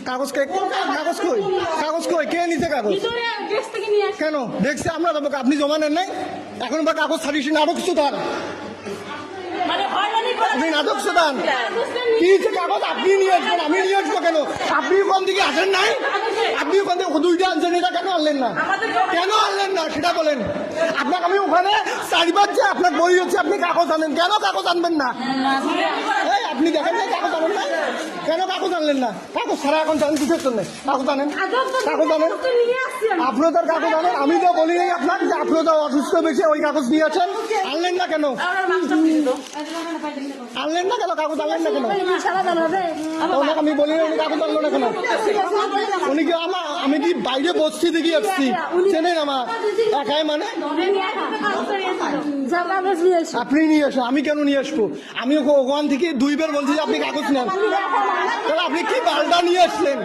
কাগজ কই কে নিছে কাগজ? কেন দেখছি আমরা আপনি জমা নেন নাই, এখন বা কাগজ ছাড়িয়েছেন আরো কিছু তার আপনি নাটক শোধান কি যে কাগজ আপনি নিয়ে আসবেন, আমি নিয়ে আসবো কেন? আপনি ওখান থেকে আসেন নাই, আপনি ওখান থেকে দুইটা আনছেন, এটা কেন আনলেন না? কেন আনলেন না সেটা বলেন। আপনাকে আমি ওখানে চারিবার যে আপনার বই হচ্ছে, আপনি কাগজ আনেন, কেন কাগজ আনবেন না? এই আপনি দেখেন না কাগজ আনেন না, কেন কাগজ আনলেন না? কাগজ ছাড়া এখন জানেন কিসের জন্য? কাগজ আনেন, কাগজ আনেন, আপনিও তার কাগজ আনেন। আমি তো বলি নাই আপনার যে আপনিও তো অসুস্থ বেশি ওই কাগজ নিয়ে আছেন, আনলেন না কেন? আনলেন না কেন? কাগজ আনলেন না কেন? ওনাকে আমি বলি না উনি কাগজ আনলো না কেন? উনি কি আমি কি বাইরে বসছি দেখি আসছি, চেনেন আমার একাই মানে? আপনি নিয়ে আসেন, আমি কেন নিয়ে আসবো? আমি ওখান থেকে দুইবার বলছি যে আপনি কাগজ নেন, তাহলে আপনি কি পাল্টা নিয়ে আসলেন?